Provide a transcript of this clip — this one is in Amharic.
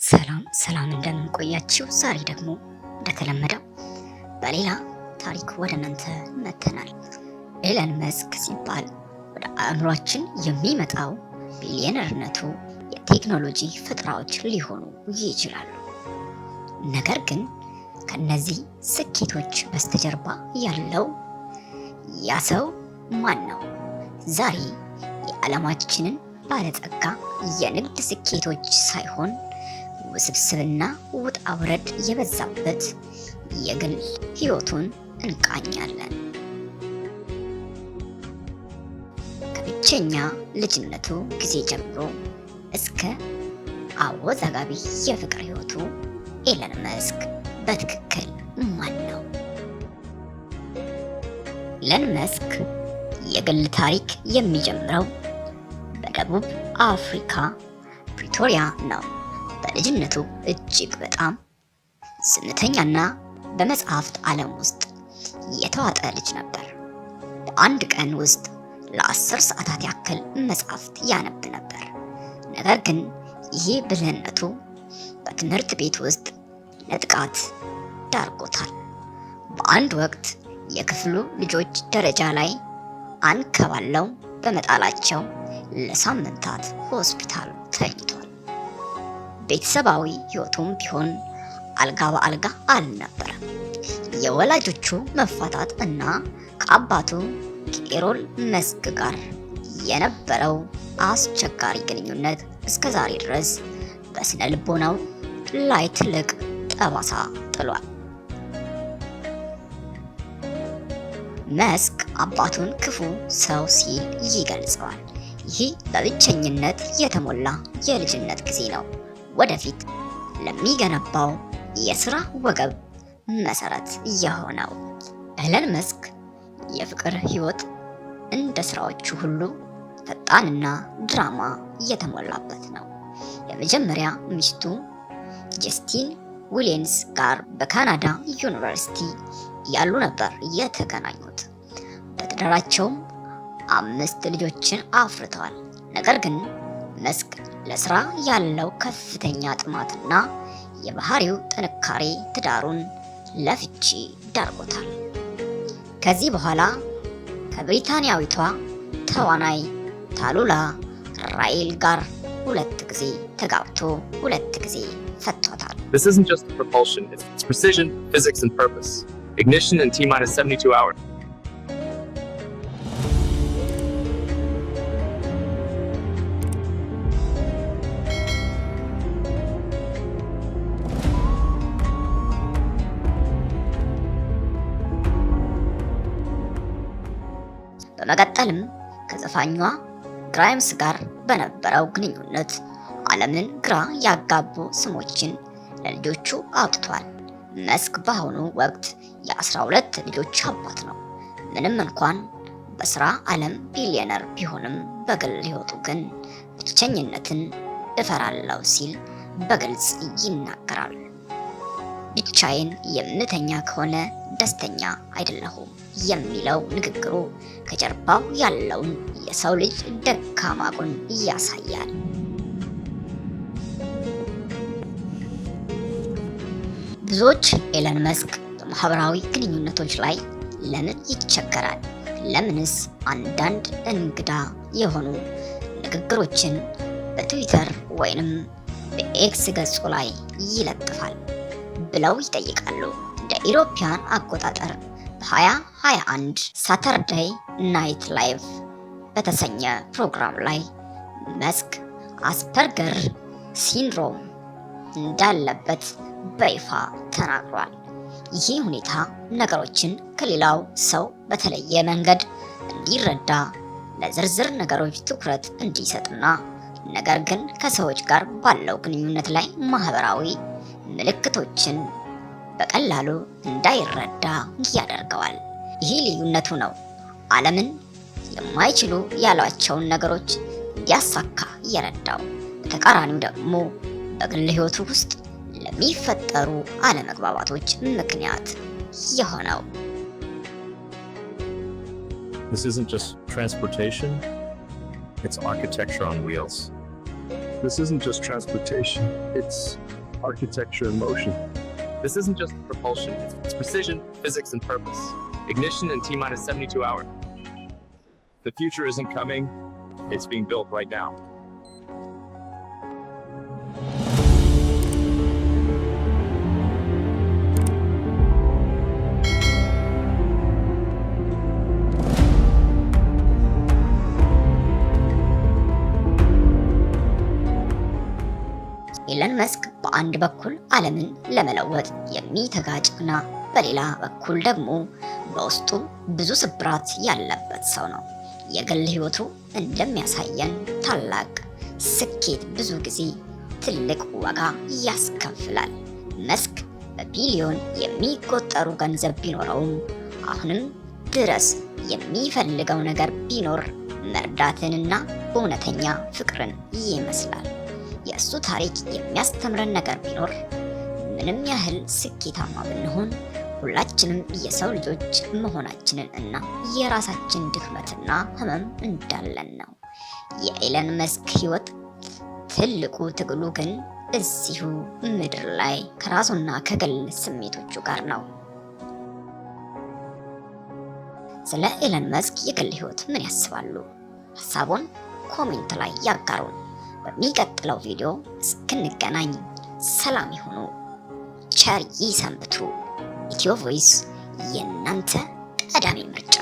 ሰላም ሰላም እንደምን ቆያችሁ? ዛሬ ደግሞ እንደተለመደው በሌላ ታሪክ ወደ እናንተ መጥተናል። ኤለን መስክ ሲባል ወደ አእምሯችን የሚመጣው ቢሊየነርነቱ የቴክኖሎጂ ፈጠራዎች ሊሆኑ ይችላሉ። ነገር ግን ከነዚህ ስኬቶች በስተጀርባ ያለው ያ ሰው ማን ነው? ዛሬ የዓለማችንን ባለጸጋ የንግድ ስኬቶች ሳይሆን ውስብስብና ውጣ ውረድ የበዛበት የግል ሕይወቱን እንቃኛለን። ከብቸኛ ልጅነቱ ጊዜ ጀምሮ እስከ አወዛጋቢ የፍቅር ሕይወቱ ኤለን መስክ በትክክል ማን ነው? ኤለን መስክ የግል ታሪክ የሚጀምረው በደቡብ አፍሪካ ፕሪቶሪያ ነው። በልጅነቱ እጅግ በጣም ዝምተኛና በመጽሐፍት ዓለም ውስጥ የተዋጠ ልጅ ነበር። በአንድ ቀን ውስጥ ለ10 ሰዓታት ያክል መጽሐፍት ያነብ ነበር። ነገር ግን ይህ ብልህነቱ በትምህርት ቤት ውስጥ ለጥቃት ዳርጎታል። በአንድ ወቅት የክፍሉ ልጆች ደረጃ ላይ አንከባለው በመጣላቸው ለሳምንታት ሆስፒታል ተኝቷል። ቤተሰባዊ ሕይወቱም ቢሆን አልጋ በአልጋ አልነበረም። የወላጆቹ መፋታት እና ከአባቱ ከኤሎን መስክ ጋር የነበረው አስቸጋሪ ግንኙነት እስከ ዛሬ ድረስ በስነ ልቦናው ላይ ትልቅ ጠባሳ ጥሏል። መስክ አባቱን ክፉ ሰው ሲል ይገልጸዋል። ይህ በብቸኝነት የተሞላ የልጅነት ጊዜ ነው ወደፊት ለሚገነባው የሥራ ወገብ መሰረት የሆነው። ኤለን መስክ የፍቅር ሕይወት እንደ ሥራዎቹ ሁሉ ፈጣንና ድራማ የተሞላበት ነው። የመጀመሪያ ሚስቱ ጀስቲን ዊሊየምስ ጋር በካናዳ ዩኒቨርሲቲ ያሉ ነበር የተገናኙት። በትዳራቸውም 5 ልጆችን አፍርተዋል። ነገር ግን መስክ ለስራ ያለው ከፍተኛ ጥማትና የባህሪው ጥንካሬ ትዳሩን ለፍቺ ዳርጎታል። ከዚህ በኋላ ከብሪታንያዊቷ ተዋናይ ታሉላ ራይል ጋር 2 ጊዜ ተጋብቶ 2 ጊዜ ፈቷታል። This isn't just propulsion, it's precision, physics and purpose. Ignition in T-minus 72 hours. በመቀጠልም ከዘፋኟ ግራይምስ ጋር በነበረው ግንኙነት ዓለምን ግራ ያጋቡ ስሞችን ለልጆቹ አውጥቷል። መስክ በአሁኑ ወቅት የ12 ልጆች አባት ነው። ምንም እንኳን በሥራ ዓለም ቢሊየነር ቢሆንም በግል ሕይወቱ ግን ብቸኝነትን እፈራለሁ ሲል በግልጽ ይናገራል። ብቻዬን የምተኛ ከሆነ ደስተኛ አይደለሁም የሚለው ንግግሩ ከጀርባው ያለውን የሰው ልጅ ደካማ ጎን ያሳያል። ብዙዎች ኤለን መስክ በማህበራዊ ግንኙነቶች ላይ ለምን ይቸገራል? ለምንስ አንዳንድ እንግዳ የሆኑ ንግግሮችን በትዊተር ወይንም በኤክስ ገጹ ላይ ይለጥፋል ብለው ይጠይቃሉ። እንደ ኢሮፒያን አቆጣጠር በ2021 ሳተርዴይ ናይት ላይቭ በተሰኘ ፕሮግራም ላይ መስክ አስፐርገር ሲንድሮም እንዳለበት በይፋ ተናግሯል። ይህ ሁኔታ ነገሮችን ከሌላው ሰው በተለየ መንገድ እንዲረዳ፣ ለዝርዝር ነገሮች ትኩረት እንዲሰጥና ነገር ግን ከሰዎች ጋር ባለው ግንኙነት ላይ ማህበራዊ ምልክቶችን በቀላሉ እንዳይረዳ ያደርገዋል። ይህ ልዩነቱ ነው ዓለምን የማይችሉ ያሏቸውን ነገሮች እንዲያሳካ የረዳው። በተቃራኒው ደግሞ በግል ሕይወቱ ውስጥ ለሚፈጠሩ አለመግባባቶች ምክንያት የሆነው። This isn't just transportation, it's architecture on wheels. This isn't just transportation, it's architecture in motion. This isn't just propulsion, it's precision, physics, and purpose. Ignition in T-minus 72 hours. The future isn't coming, it's being built right now. ኢለን መስክ በአንድ በኩል ዓለምን ለመለወጥ የሚተጋ ጀግና፣ በሌላ በኩል ደግሞ በውስጡ ብዙ ስብራት ያለበት ሰው ነው። የግል ሕይወቱ እንደሚያሳየን ታላቅ ስኬት ብዙ ጊዜ ትልቅ ዋጋ ያስከፍላል። መስክ በቢሊዮን የሚቆጠሩ ገንዘብ ቢኖረውም አሁንም ድረስ የሚፈልገው ነገር ቢኖር መርዳትንና እውነተኛ ፍቅርን ይመስላል። የእሱ ታሪክ የሚያስተምረን ነገር ቢኖር ምንም ያህል ስኬታማ ብንሆን ሁላችንም የሰው ልጆች መሆናችንን እና የራሳችን ድክመትና ህመም እንዳለን ነው። የኢለን መስክ ህይወት ትልቁ ትግሉ ግን እዚሁ ምድር ላይ ከራሱና ከግል ስሜቶቹ ጋር ነው። ስለ ኢለን መስክ የግል ህይወት ምን ያስባሉ? ሀሳቡን ኮሜንት ላይ ያጋሩን። በሚቀጥለው ቪዲዮ እስክንገናኝ ሰላም ይሁኑ፣ ቸር ይሰንብቱ። ኢትዮ ቮይስ የእናንተ ቀዳሚ ምርጫ